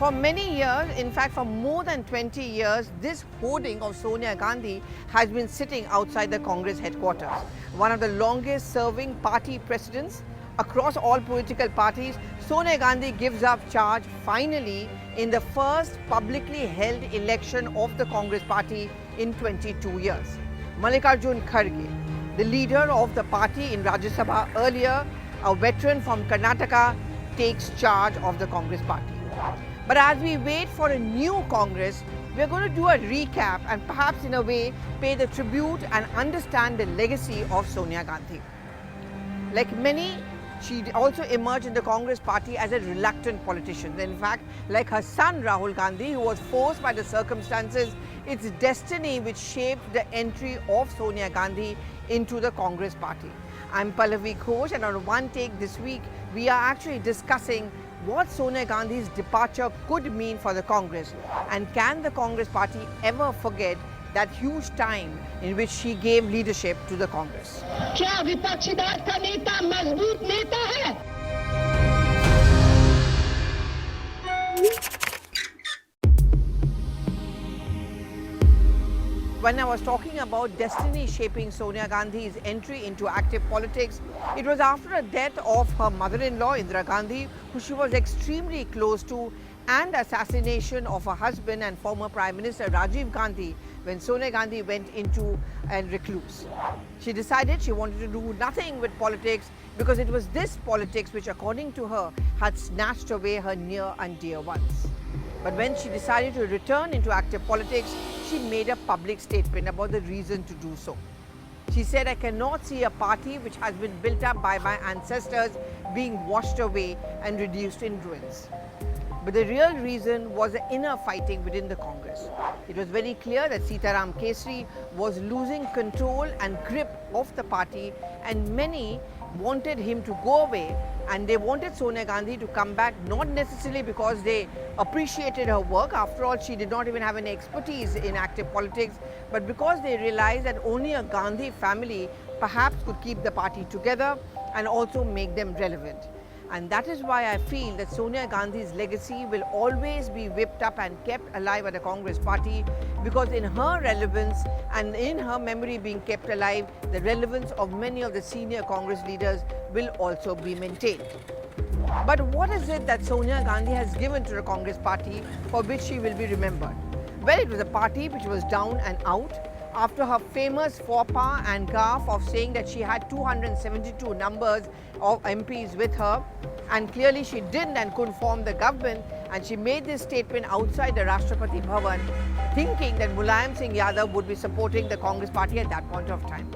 For many years, in fact for more than 20 years, this hoarding of Sonia Gandhi has been sitting outside the Congress headquarters. One of the longest serving party presidents across all political parties, Sonia Gandhi gives up charge finally in the first publicly held election of the Congress party in 22 years. Mallikarjun Kharge, the leader of the party in Rajya Sabha earlier, a veteran from Karnataka, takes charge of the Congress party. But as we wait for a new Congress, we are going to do a recap and perhaps in a way pay the tribute and understand the legacy of Sonia Gandhi. Like many, she also emerged in the Congress party as a reluctant politician. In fact, like her son Rahul Gandhi, who was forced by the circumstances, it's destiny which shaped the entry of Sonia Gandhi into the Congress party. I'm Pallavi Ghosh, and on One Take this week, we are actually discussing what Sonia Gandhi's departure could mean for the Congress, and can the Congress party ever forget that huge time in which she gave leadership to the Congress. क्या विपक्षी दल का नेता मजबूत नेता है? When I was talking about destiny shaping Sonia Gandhi's entry into active politics, it was after the death of her mother-in-law Indira Gandhi, who she was extremely close to, and assassination of her husband and former Prime Minister Rajiv Gandhi, when Sonia Gandhi went into a recluse. She decided she wanted to do nothing with politics because it was this politics which, according to her, had snatched away her near and dear ones. But when she decided to return into active politics, she made a public statement about the reason to do so. She said, "I cannot see a party which has been built up by my ancestors being washed away and reduced in ruins." But the real reason was the inner fighting within the Congress. It was very clear that Sitaram Kesri was losing control and grip of the party, and many wanted him to go away, and they wanted Sonia Gandhi to come back, not necessarily because they appreciated her work. After all, she did not even have any expertise in active politics, but because they realized that only a Gandhi family perhaps could keep the party together and also make them relevant. And that is why I feel that Sonia Gandhi's legacy will always be whipped up and kept alive at the Congress party, because in her relevance and in her memory being kept alive, the relevance of many of the senior Congress leaders will also be maintained. But what is it that Sonia Gandhi has given to the Congress party for which she will be remembered? Well, it was a party which was down and out after her famous faux pas and gaffe of saying that she had 272 numbers of MPs with her, and clearly she didn't and couldn't form the government, and she made this statement outside the Rashtrapati Bhavan, thinking that Mulayam Singh Yadav would be supporting the Congress party at that point of time.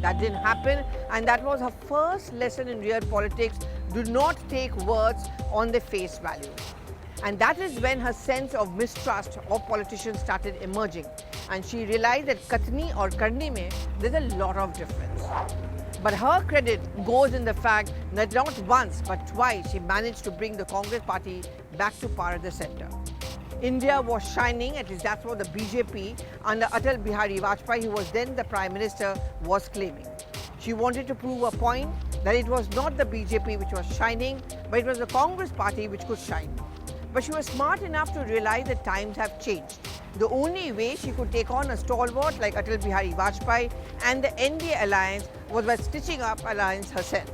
That didn't happen, and that was her first lesson in real politics. Do not take words on their face value. And that is when her sense of mistrust of politicians started emerging, and she realized that Katni or Karni mein, there's a lot of difference. But her credit goes in the fact that not once but twice she managed to bring the Congress party back to power at the centre. India was shining, at least that's what the BJP under Atal Bihari Vajpayee, who was then the Prime Minister, was claiming. She wanted to prove a point that it was not the BJP which was shining, but it was the Congress party which could shine. But she was smart enough to realize that times have changed. The only way she could take on a stalwart like Atal Bihari Vajpayee and the NDA alliance was by stitching up alliance herself.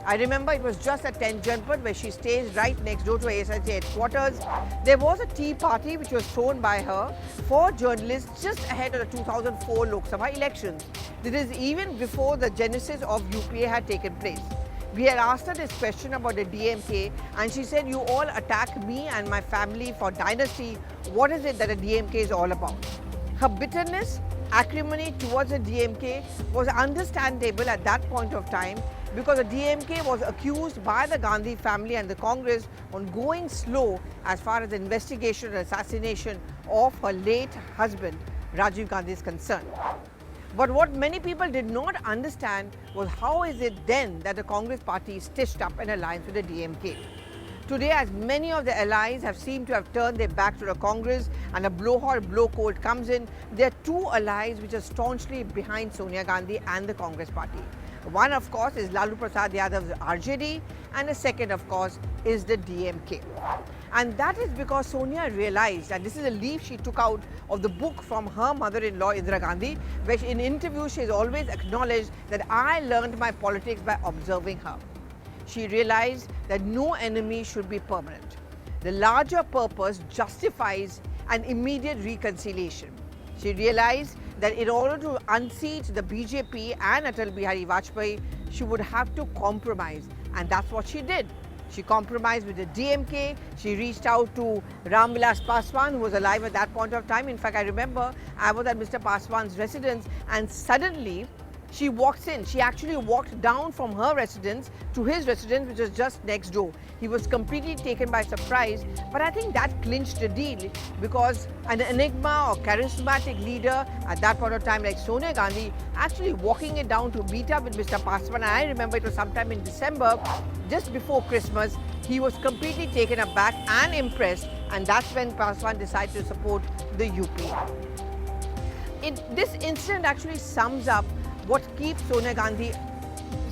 I remember it was just at 10 Janpad, where she stays right next door to ASIC headquarters. There was a tea party which was thrown by her for journalists just ahead of the 2004 Lok Sabha elections. This is even before the genesis of UPA had taken place. We had asked her this question about the DMK, and she said, "You all attack me and my family for dynasty. What is it that the DMK is all about?" Her bitterness, acrimony towards the DMK was understandable at that point of time, because the DMK was accused by the Gandhi family and the Congress on going slow as far as the investigation and assassination of her late husband Rajiv Gandhi is concerned. But what many people did not understand was how is it then that the Congress party stitched up an alliance with the DMK. Today, as many of the allies have seemed to have turned their back to the Congress and a blow hot, blow cold comes in, there are two allies which are staunchly behind Sonia Gandhi and the Congress party. One, of course, is Lalu Prasad Yadav's RJD, and the second, of course, is the DMK. And that is because Sonia realized, and this is a leaf she took out of the book from her mother-in-law Indira Gandhi, where in interviews she has always acknowledged that I learned my politics by observing her. She realized that no enemy should be permanent. The larger purpose justifies an immediate reconciliation. She realized that in order to unseat the BJP and Atal Bihari Vajpayee, she would have to compromise, and that's what she did. She compromised with the DMK. She reached out to Ram Vilas Paswan, who was alive at that point of time. In fact, I remember I was at Mr. Paswan's residence, and suddenly she walks in. She actually walked down from her residence to his residence, which was just next door. He was completely taken by surprise, but I think that clinched the deal, because an enigma or charismatic leader at that point of time like Sonia Gandhi actually walking it down to meet up with Mr. Paswan. And I remember it was sometime in December, just before Christmas. He was completely taken aback and impressed, and that's when Paswan decided to support the UP. This incident actually sums up what keeps Sonia Gandhi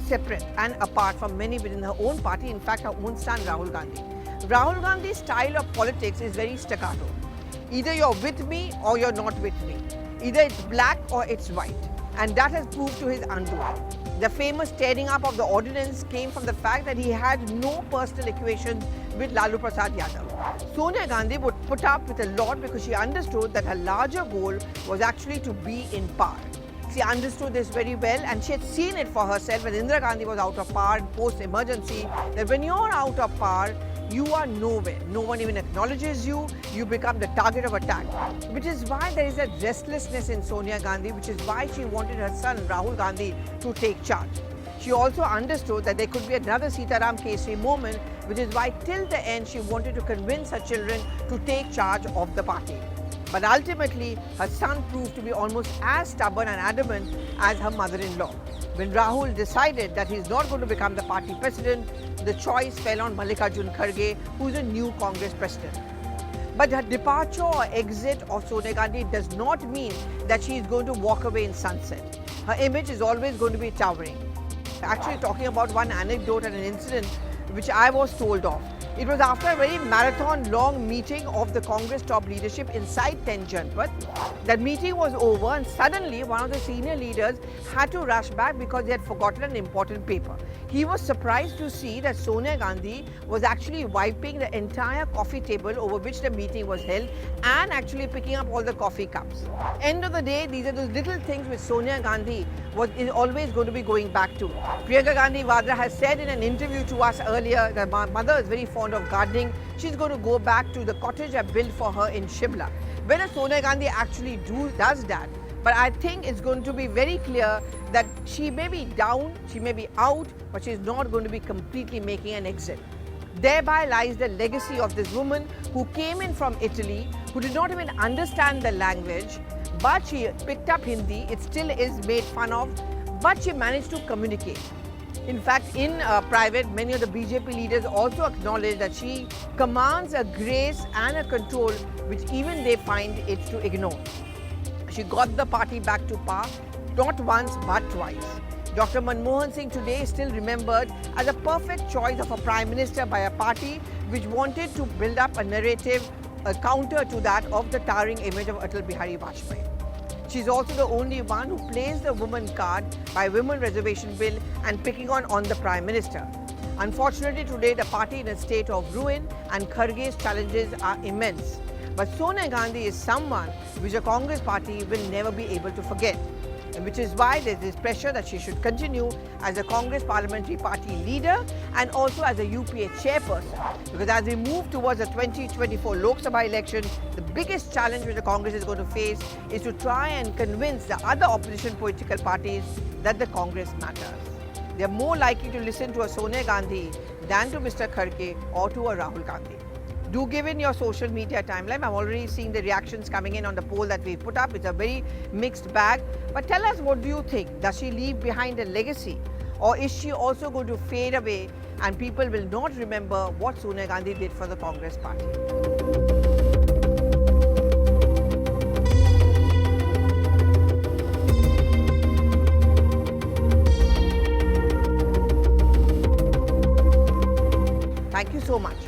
separate and apart from many within her own party, in fact her own son Rahul Gandhi. Rahul Gandhi's style of politics is very staccato. Either you're with me or you're not with me. Either it's black or it's white. And that has proved to his undoing. The famous tearing up of the ordinance came from the fact that he had no personal equations with Lalu Prasad Yadav. Sonia Gandhi would put up with a lot because she understood that her larger goal was actually to be in power. She understood this very well, and she had seen it for herself when Indira Gandhi was out of power post-emergency, that when you're out of power, you are nowhere. No one even acknowledges you. You become the target of attack. Which is why there is a restlessness in Sonia Gandhi, which is why she wanted her son Rahul Gandhi to take charge. She also understood that there could be another Sitaram Kesri moment, which is why till the end she wanted to convince her children to take charge of the party. But ultimately, her son proved to be almost as stubborn and adamant as her mother-in-law. When Rahul decided that he's not going to become the party president, the choice fell on Mallikarjun Kharge, who's a new Congress president. But her departure or exit of Sonia Gandhi does not mean that she is going to walk away in sunset. Her image is always going to be towering. Actually, talking about one anecdote and an incident which I was told of. It was after a very marathon-long meeting of the Congress top leadership inside 10 Janpat. That meeting was over, and suddenly one of the senior leaders had to rush back because they had forgotten an important paper. He was surprised to see that Sonia Gandhi was actually wiping the entire coffee table over which the meeting was held and actually picking up all the coffee cups. End of the day, these are those little things which Sonia Gandhi is always going to be going back to. Priyanka Gandhi Vadra has said in an interview to us earlier that my mother is very fond of gardening. She's going to go back to the cottage I built for her in Shimla. Whether Sonia Gandhi actually does that, but I think it's going to be very clear that she may be down, she may be out, but she's not going to be completely making an exit. Thereby lies the legacy of this woman who came in from Italy, who did not even understand the language, but she picked up Hindi. It still is made fun of, but she managed to communicate. In fact, in private, many of the BJP leaders also acknowledge that she commands a grace and a control which even they find it to ignore. She got the party back to power, not once but twice. Dr. Manmohan Singh today is still remembered as a perfect choice of a prime minister by a party which wanted to build up a narrative, a counter to that of the towering image of Atal Bihari Vajpayee. She's also the only one who plays the woman card by Women Reservation Bill and picking on the Prime Minister. Unfortunately, today the party is in a state of ruin and Kharge's challenges are immense. But Sonia Gandhi is someone which the Congress party will never be able to forget. And which is why there's this pressure that she should continue as a Congress Parliamentary Party leader and also as a UPA chairperson. Because as we move towards the 2024 Lok Sabha election, the biggest challenge which the Congress is going to face is to try and convince the other opposition political parties that the Congress matters. They are more likely to listen to a Sonia Gandhi than to Mr. Kharge or to a Rahul Gandhi. Do give in your social media timeline. I'm already seeing the reactions coming in on the poll that we put up. It's a very mixed bag. But tell us, what do you think? Does she leave behind a legacy? Or is she also going to fade away and people will not remember what Sonia Gandhi did for the Congress party? so much.